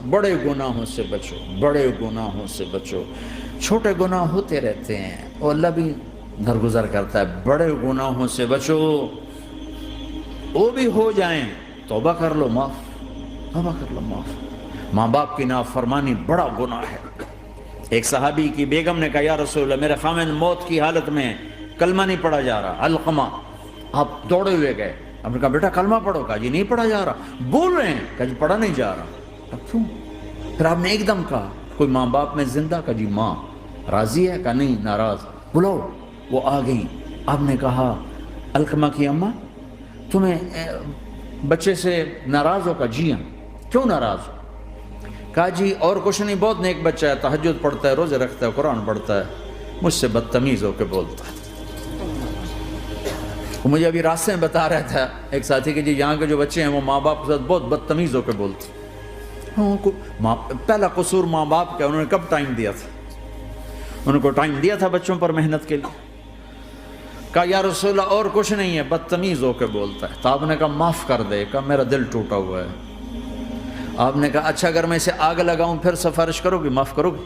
بڑے گناہوں سے بچو، بڑے گناہوں سے بچو۔ چھوٹے گناہ ہوتے رہتے ہیں اور اللہ بھی درگزر کرتا ہے، بڑے گناہوں سے بچو، وہ بھی ہو جائیں توبہ کر لو معاف، توبہ کر لو معاف۔ ماں باپ کی نافرمانی بڑا گناہ ہے۔ ایک صحابی کی بیگم نے کہا یا رسول اللہ میرے خاوند موت کی حالت میں کلمہ نہیں پڑھا جا رہا، علقمہ۔ آپ دوڑے ہوئے گئے، آپ نے کہا بیٹا کلمہ پڑھو، کہا جی نہیں پڑھا جا رہا، بول رہے ہیں، کہا جی پڑھا نہیں جا رہا۔ اب کیوں؟ پھر آپ نے ایک دم کہا کوئی ماں باپ میں زندہ؟ کہا جی ماں۔ راضی ہے؟ کہا نہیں ناراض۔ بلاؤ۔ وہ آ گئیں۔ آپ نے کہا علقمہ کی اماں تمہیں بچے سے ناراض ہو؟ کہا جی ہاں۔ کیوں ناراض ہو؟ کہا جی اور کچھ نہیں، بہت نیک بچہ ہے، تہجد پڑھتا ہے، روزے رکھتا ہے، قرآن پڑھتا ہے، مجھ سے بدتمیز ہو کے بولتا ہے۔ وہ مجھے ابھی راستے میں بتا رہا تھا ایک ساتھی کہ جی یہاں کے جو بچے ہیں وہ ماں باپ کے ساتھ بہت بدتمیز ہو کے بولتے ہیں۔ پہلا قصور ماں باپ کا، انہوں نے کب ٹائم دیا تھا؟ انہوں کو ٹائم دیا تھا بچوں پر محنت کے لیے؟ کہا یا رسول اللہ اور کچھ نہیں ہے، بدتمیز ہو کے بولتا ہے۔ تو آپ نے کہا معاف کر دے۔ کہا میرا دل ٹوٹا ہوا ہے۔ آپ نے کہا اچھا اگر میں اسے آگ لگاؤں پھر سفارش کرو گی، معاف کرو گی؟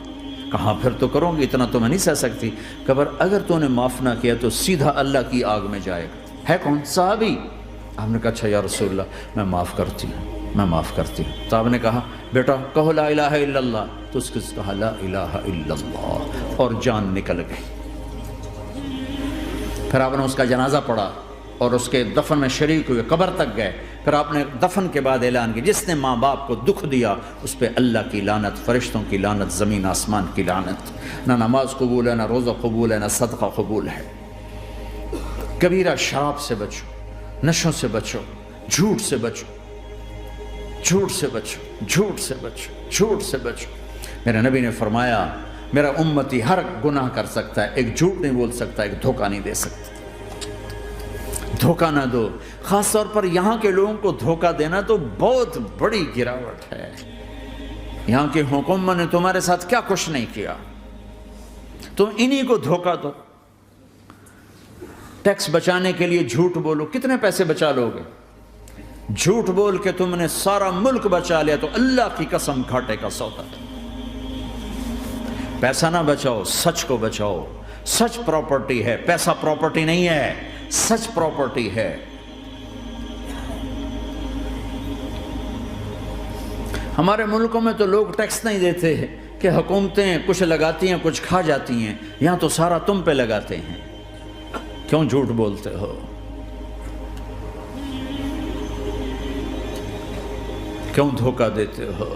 کہا پھر تو کروں گی، اتنا تو میں نہیں سہ سکتی۔ کہا اگر تو نے معاف نہ کیا تو سیدھا اللہ کی آگ میں جائے گا۔ ہے کون؟ صحابی۔ آپ نے کہا اچھا یا رسول اللہ میں معاف کرتی ہوں، میں معاف کرتی ہوں۔ تو آپ نے کہا بیٹا کہو لا الہ الا اللہ، تو اس نے کہا لا الہ الا اللہ، اور جان نکل گئی۔ پھر آپ نے اس کا جنازہ پڑھا اور اس کے دفن میں شریک ہوئے، قبر تک گئے۔ پھر آپ نے دفن کے بعد اعلان کیا جس نے ماں باپ کو دکھ دیا اس پہ اللہ کی لعنت، فرشتوں کی لعنت، زمین آسمان کی لعنت۔ نہ نماز قبول ہے، نہ روزہ قبول ہے، نہ صدقہ قبول ہے۔ کبیرہ شراب سے بچو، نشوں سے بچو، جھوٹ سے بچو، جھوٹ سے بچو، جھوٹ سے بچو، جھوٹ سے بچو۔ میرے نبی نے فرمایا میرا امتی ہر گناہ کر سکتا ہے، ایک جھوٹ نہیں بول سکتا، ایک دھوکہ نہیں دے سکتا۔ دھوکہ نہ دو، خاص طور پر یہاں کے لوگوں کو دھوکہ دینا تو بہت بڑی گراوٹ ہے۔ یہاں کی حکومت نے تمہارے ساتھ کیا کچھ نہیں کیا، تم انہی کو دھوکہ دو۔ ٹیکس بچانے کے لیے جھوٹ بولو، کتنے پیسے بچا لوگے؟ جھوٹ بول کے تم نے سارا ملک بچا لیا تو اللہ کی قسم گھاٹے کا سودا۔ پیسہ نہ بچاؤ، سچ کو بچاؤ۔ سچ پراپرٹی ہے، پیسہ پراپرٹی نہیں ہے، سچ پراپرٹی ہے۔ ہمارے ملکوں میں تو لوگ ٹیکس نہیں دیتے کہ حکومتیں کچھ لگاتی ہیں کچھ کھا جاتی ہیں، یہاں تو سارا تم پہ لگاتے ہیں۔ کیوں جھوٹ بولتے ہو؟ کیوں دھوکہ دیتے ہو؟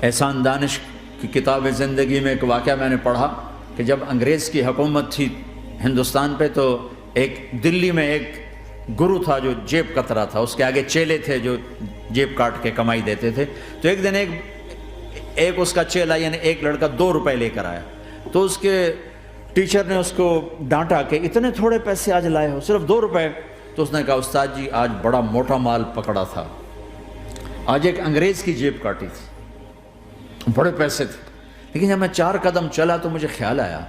احسان دانش کی کتاب زندگی میں ایک واقعہ میں نے پڑھا کہ جب انگریز کی حکومت تھی ہندوستان پہ تو ایک دلی میں ایک گرو تھا جو جیب کترا تھا، اس کے آگے چیلے تھے جو جیب کاٹ کے کمائی دیتے تھے۔ تو ایک دن ایک اس کا چیلا یعنی ایک لڑکا 2 روپے لے کر آیا، تو اس کے ٹیچر نے اس کو ڈانٹا کہ اتنے تھوڑے پیسے آج لائے ہو، صرف 2 روپے۔ تو اس نے کہا استاد جی آج بڑا موٹا مال پکڑا تھا، آج ایک انگریز کی جیب کاٹی تھی، بڑے پیسے تھے۔ لیکن جب میں 4 قدم چلا تو مجھے خیال آیا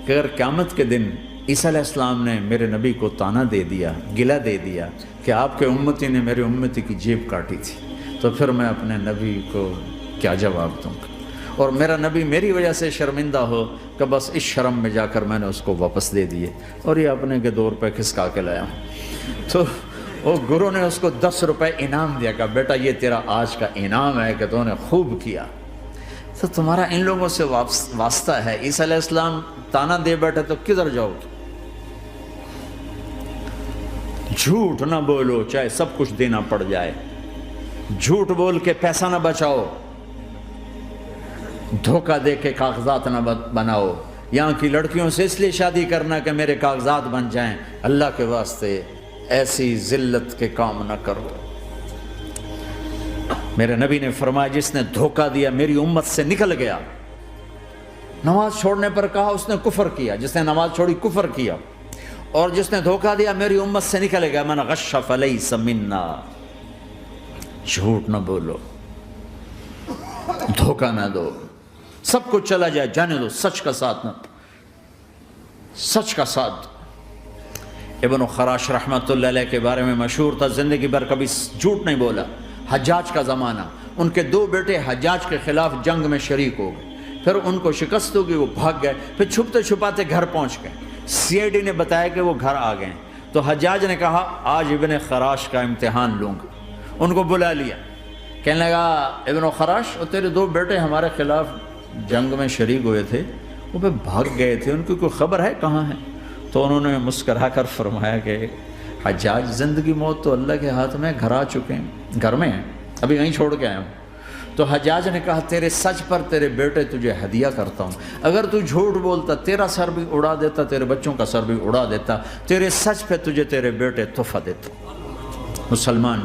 کہ اگر قیامت کے دن عیسیٰ علیہ السلام نے میرے نبی کو طعنہ دے دیا، گلہ دے دیا کہ آپ کے امتی نے میرے امتی کی جیب کاٹی تھی، تو پھر میں اپنے نبی کو کیا جواب دوں گا؟ اور میرا نبی میری وجہ سے شرمندہ ہو کہ بس اس شرم میں جا کر میں نے اس کو واپس دے دیے اور یہ اپنے کے 2 روپے کھسکا کے لایا ہوں۔ تو وہ گرو نے اس کو 10 روپے انعام دیا، کہ بیٹا یہ تیرا آج کا انعام ہے کہ تو نے خوب کیا۔ تو تمہارا ان لوگوں سے واسطہ ہے، عیسیٰ علیہ السلام طعنہ دے بیٹھے تو کدھر جاؤ؟ جھوٹ نہ بولو چاہے سب کچھ دینا پڑ جائے، جھوٹ بول کے پیسہ نہ بچاؤ، دھوکہ دے کے کاغذات نہ بناؤ۔ یہاں کی لڑکیوں سے اس لیے شادی کرنا کہ میرے کاغذات بن جائیں، اللہ کے واسطے ایسی ذلت کے کام نہ کرو۔ میرے نبی نے فرمایا جس نے دھوکہ دیا میری امت سے نکل گیا۔ نماز چھوڑنے پر کہا اس نے کفر کیا، جس نے نماز چھوڑی کفر کیا، اور جس نے دھوکہ دیا میری امت سے نکل گیا۔ من غش فلیس منا۔ جھوٹ نہ بولو، دھوکہ نہ دو، سب کچھ چلا جائے جانے دو، سچ کا ساتھ نہ، سچ کا ساتھ۔ ابن خراش رحمۃ اللہ علیہ کے بارے میں مشہور تھا، زندگی بھر کبھی جھوٹ نہیں بولا، حجاج کا زمانہ، ان کے 2 بیٹے حجاج کے خلاف جنگ میں شریک ہو گئے، پھر ان کو شکست ہوگی، وہ بھاگ گئے، پھر چھپتے چھپاتے گھر پہنچ گئے، CID نے بتایا کہ وہ گھر آ گئے، تو حجاج نے کہا آج ابن خراش کا امتحان لوں گا، ان کو بلا لیا، کہنے لگا ابن خراش اور تیرے 2 بیٹے ہمارے خلاف جنگ میں شریک ہوئے تھے، وہ پہ بھاگ گئے تھے، ان کی کوئی خبر ہے کہاں ہے؟ تو انہوں نے مسکرا کر فرمایا کہ حجاج زندگی موت تو اللہ کے ہاتھ میں، گھر آ چکے ہیں، گھر میں ہیں، ابھی یہیں چھوڑ کے آیا ہوں۔ تو حجاج نے کہا تیرے سچ پر تیرے بیٹے تجھے ہدیہ کرتا ہوں، اگر تو جھوٹ بولتا تیرا سر بھی اڑا دیتا، تیرے بچوں کا سر بھی اڑا دیتا، تیرے سچ پہ تجھے تیرے بیٹے تحفہ دیتا۔ مسلمان